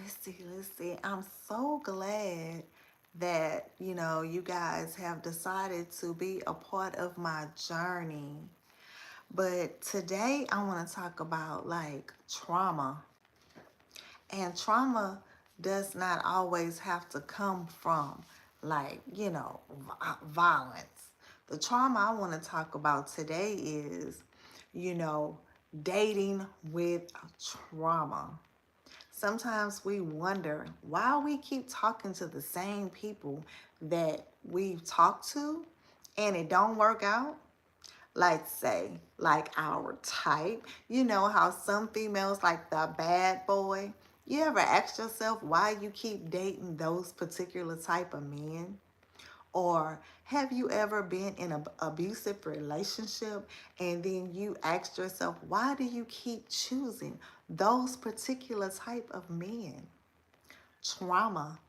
let's see. I'm so glad that, you guys have decided to be a part of my journey. But today I want to talk about like trauma. And trauma does not always have to come from like, violence. The trauma I want to talk about today is, you know, dating with trauma. Sometimes we wonder why we keep talking to the same people that we've talked to and it don't work out. Like say, like our type. You know how some females like the bad boy. You ever ask yourself why you keep dating those particular type of men? Or have you ever been in an abusive relationship and then you asked yourself, why do you keep choosing those particular type of men? Trauma.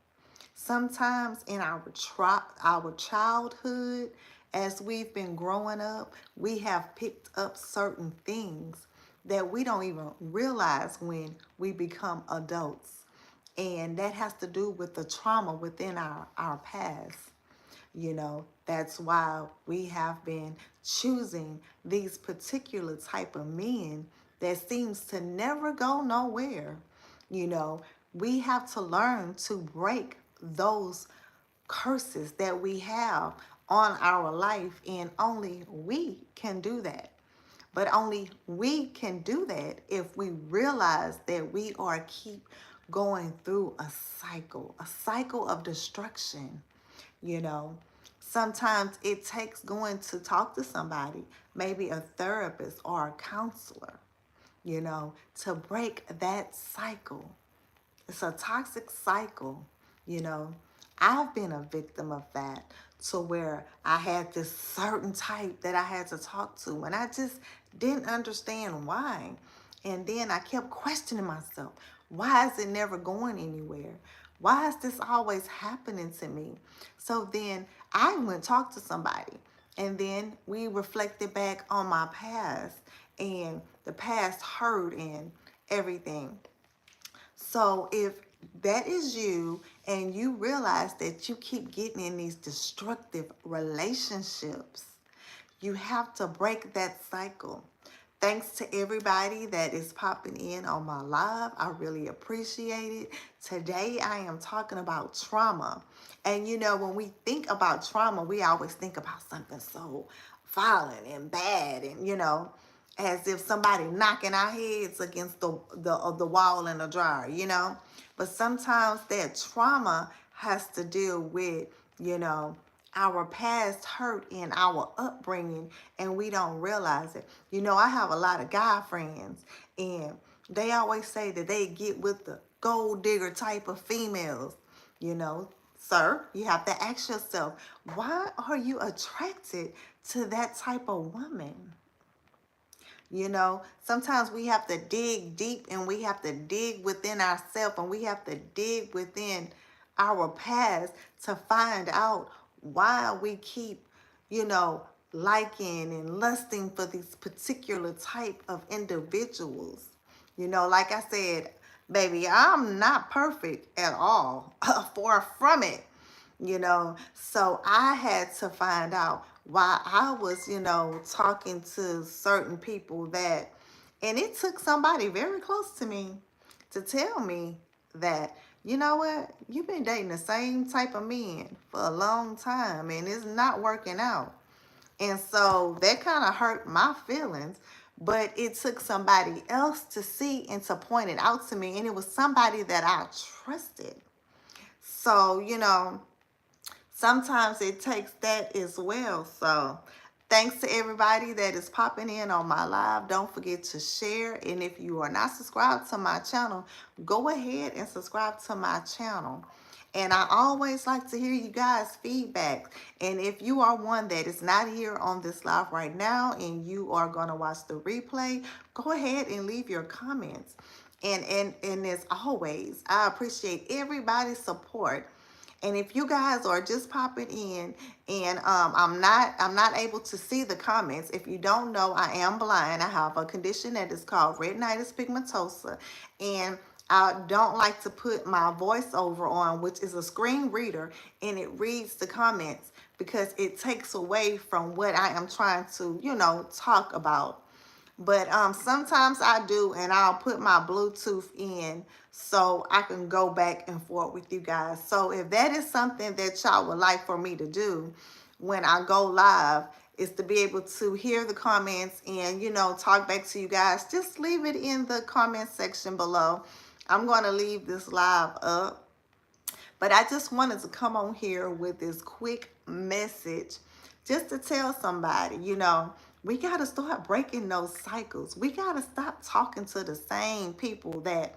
Sometimes in our childhood, as we've been growing up, we have picked up certain things that we don't even realize when we become adults. And that has to do with the trauma within our past. That's why we have been choosing these particular type of men that seems to never go nowhere. you know we have to learn to break those curses that we have on our life, and only we can do that. But only we can do that if we realize that we are keep going through a cycle of destruction. you know Sometimes it takes going to talk to somebody, maybe a therapist or a counselor, to break that cycle. It's a toxic cycle. you know I've been a victim of that, to where I had this certain type that I had to talk to and I just didn't understand why. And then I kept questioning myself, why is it never going anywhere? Why is this always happening to me? So then I went talk to somebody, and then we reflected back on my past and the past hurt and everything. So if that is you and you realize that you keep getting in these destructive relationships, you have to break that cycle. Thanks to everybody that is popping in on my live. I really appreciate it. Today I am talking about trauma. And when we think about trauma, we always think about something so violent and bad, and as if somebody knocking our heads against the wall in a dryer. But sometimes that trauma has to deal with, you know, our past hurt and our upbringing, and we don't realize it. I have a lot of guy friends, and they always say that they get with the gold digger type of females. you know Sir, you have to ask yourself, why are you attracted to that type of woman? Sometimes we have to dig deep, and we have to dig within ourselves, and we have to dig within our past to find out why we keep, liking and lusting for these particular type of individuals. Like I said, baby, I'm not perfect at all. Far from it. So I had to find out why I was, talking to certain people that, and it took somebody very close to me to tell me that, you know what, you've been dating the same type of men for a long time and it's not working out. And so that kind of hurt my feelings. But it took somebody else to see and to point it out to me. And it was somebody that I trusted. So, sometimes it takes that as well. So thanks to everybody that is popping in on my live. Don't forget to share. And if you are not subscribed to my channel, go ahead and subscribe to my channel. And I always like to hear you guys' feedback. And if you are one that is not here on this live right now and you are going to watch the replay, go ahead and leave your comments. And as always, I appreciate everybody's support. And if you guys are just popping in and I'm not able to see the comments. If you don't know, I am blind. I have a condition that is called retinitis pigmentosa, and I don't like to put my voiceover on, which is a screen reader, and it reads the comments because it takes away from what I am trying to, talk about. But sometimes I do, and I'll put my Bluetooth in so I can go back and forth with you guys. So if that is something that y'all would like for me to do when I go live, is to be able to hear the comments and, talk back to you guys, just leave it in the comment section below. I'm going to leave this live up. But I just wanted to come on here with this quick message just to tell somebody, we got to start breaking those cycles. We got to stop talking to the same people that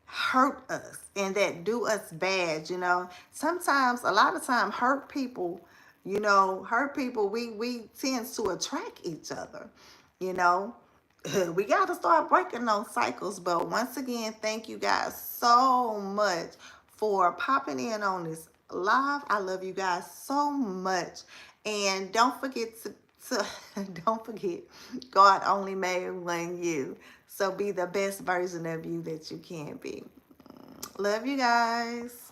hurt us and that do us bad. Sometimes, a lot of time, hurt people, we tend to attract each other, you know. We got to start breaking those cycles. But once again, thank you guys so much for popping in on this live. I love you guys so much. And don't forget to don't forget, God only made one you. So be the best version of you that you can be. Love you guys.